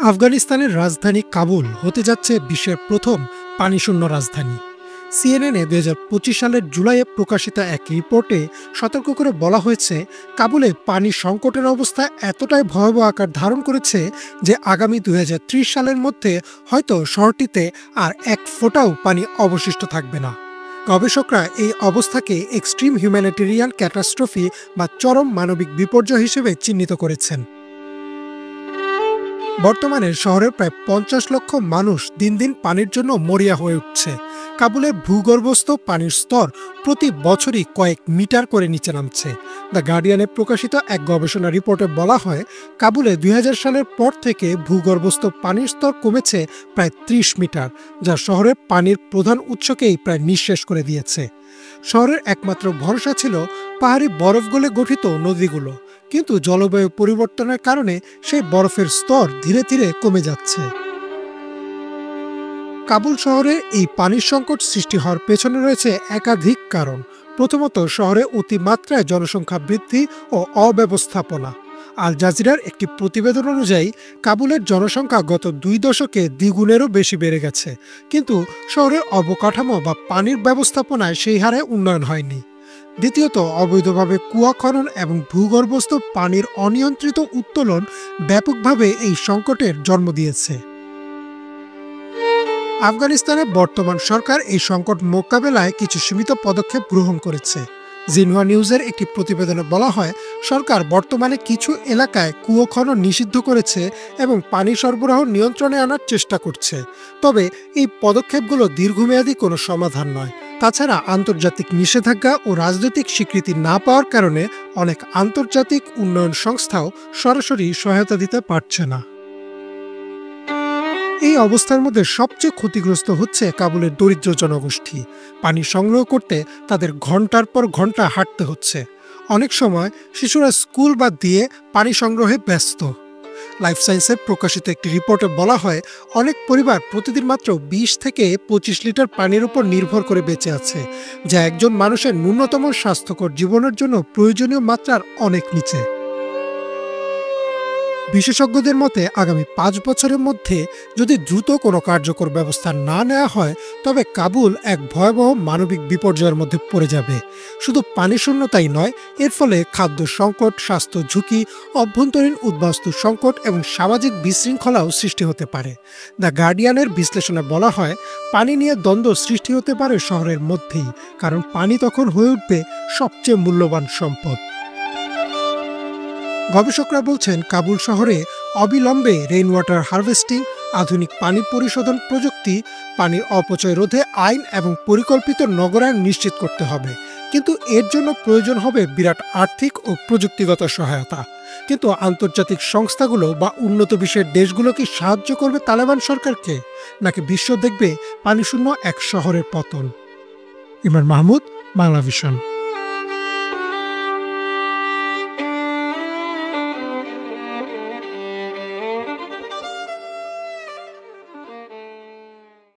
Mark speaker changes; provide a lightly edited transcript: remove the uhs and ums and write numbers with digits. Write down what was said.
Speaker 1: আফগানিস্তানের রাজধানী কাবুল হতে যাচ্ছে বিশ্বের প্রথম পানিশূন্য রাজধানী। সিএনএনে ২০২৫ সালের জুলাইয়ে প্রকাশিত এক রিপোর্টে সতর্ক করে বলা হয়েছে, কাবুলে পানির সংকটের অবস্থা এতটাই ভয়াবহ আকার ধারণ করেছে যে আগামী ২০৩০ সালের মধ্যে হয়তো শহরটিতে আর এক ফোঁটাও পানি অবশিষ্ট থাকবে না। গবেষকরা এই অবস্থাকে এক্সট্রিম হিউম্যানিটেরিয়ান ক্যাটাস্ট্রফি বা চরম মানবিক বিপর্যয় হিসেবে চিহ্নিত করেছেন। বর্তমানে শহরের প্রায় ৫০ লক্ষ মানুষ দিন দিন পানির জন্য মরিয়া হয়ে উঠছে। কাবুলের ভূগর্ভস্থ পানির স্তর প্রতি বছরই কয়েক মিটার করে নিচে নামছে। দ্য গার্ডিয়ানে প্রকাশিত এক গবেষণা রিপোর্টে বলা হয়, কাবুলে ২০০০ সালের পর থেকে ভূগর্ভস্থ পানির স্তর কমেছে প্রায় ৩০ মিটার, যা শহরের পানির প্রধান উৎসকেই প্রায় নিঃশেষ করে দিয়েছে। শহরের একমাত্র ভরসা ছিল পাহাড়ি বরফ গলে গঠিত নদীগুলো, কিন্তু জলবায়ু পরিবর্তনের কারণে সেই বরফের স্তর ধীরে ধীরে কমে যাচ্ছে। কাবুল শহরে এই পানির সংকট সৃষ্টি হওয়ার পেছনে রয়েছে একাধিক কারণ। প্রথমত, শহরে অতিমাত্রায় জনসংখ্যা বৃদ্ধি ও অব্যবস্থাপনা। আল জাজিরার একটি প্রতিবেদন অনুযায়ী কাবুলের জনসংখ্যা গত ২ দশকে দ্বিগুণেরও বেশি বেড়ে গেছে, কিন্তু শহরের অবকাঠামো বা পানির ব্যবস্থাপনায় সেই হারে উন্নয়ন হয়নি। দ্বিতীয়ত, অবৈধভাবে কুয়া খনন এবং ভূগর্ভস্থ পানির অনিয়ন্ত্রিত উত্তোলন ব্যাপকভাবে এই সংকটের জন্ম দিয়েছে। আফগানিস্তানের বর্তমান সরকার এই সংকট মোকাবেলায় কিছু সীমিত পদক্ষেপ গ্রহণ করেছে। জিনহুয়া নিউজের একটি প্রতিবেদনে বলা হয়, সরকার বর্তমানে কিছু এলাকায় কুয়ো খনন নিষিদ্ধ করেছে এবং পানি সরবরাহ নিয়ন্ত্রণে আনার চেষ্টা করছে। তবে এই পদক্ষেপগুলো দীর্ঘমেয়াদী কোনো সমাধান নয়। তাছাড়া আন্তর্জাতিক নিষেধাজ্ঞা ও রাজনৈতিক স্বীকৃতি না পাওয়ার কারণে অনেক আন্তর্জাতিক উন্নয়ন সংস্থাও সরাসরি সহায়তা দিতে পারছে না। এই অবস্থার মধ্যে সবচেয়ে ক্ষতিগ্রস্ত হচ্ছে কাবুলের দরিদ্র জনগোষ্ঠী। পানি সংগ্রহ করতে তাদের ঘন্টার পর ঘন্টা হাঁটতে হচ্ছে। অনেক সময় শিশুরা স্কুল বাদ দিয়ে পানি সংগ্রহে ব্যস্ত। লাইফ সায়েন্সে প্রকাশিত একটি রিপোর্টে বলা হয়, অনেক পরিবার প্রতিদিন মাত্র ২০ থেকে ২৫ লিটার পানির উপর নির্ভর করে বেঁচে আছে, যা একজন মানুষের ন্যূনতম স্বাস্থ্যকর জীবনের জন্য প্রয়োজনীয় মাত্রার অনেক নিচে। বিশেষজ্ঞদের মতে আগামী ৫ বছরের মধ্যে যদি দ্রুত কোনো কার্যকর ব্যবস্থা না নেওয়া হয়, তবে কাবুল এক ভয়াবহ মানবিক বিপর্যয়ের মধ্যে পড়ে যাবে। শুধু পানি শূন্যতাই নয়, এর ফলে খাদ্য সংকট, স্বাস্থ্য ঝুঁকি, অভ্যন্তরীণ উদ্বাস্তু সংকট এবং সামাজিক বিশৃঙ্খলাও সৃষ্টি হতে পারে। দ্য গার্ডিয়ানের বিশ্লেষণে বলা হয়, পানি নিয়ে দ্বন্দ্ব সৃষ্টি হতে পারে শহরের মধ্যেই, কারণ পানি তখন হয়ে উঠবে সবচেয়ে মূল্যবান সম্পদ। গবেষকরা বলছেন, কাবুল শহরে অবিলম্বে রেইন ওয়াটার হারভেস্টিং, আধুনিক পানি পরিশোধন প্রযুক্তি, পানির অপচয় রোধে আইন এবং পরিকল্পিত নগরায়ন নিশ্চিত করতে হবে। কিন্তু এর জন্য প্রয়োজন হবে বিরাট আর্থিক ও প্রযুক্তিগত সহায়তা। কিন্তু আন্তর্জাতিক সংস্থাগুলো বা উন্নত বিশ্বের দেশগুলো কি সাহায্য করবে তালেবান সরকারকে, নাকি বিশ্ব দেখবে পানিশূন্য এক শহরের পতন? ইমরান মাহমুদ, বাংলা ভিশন।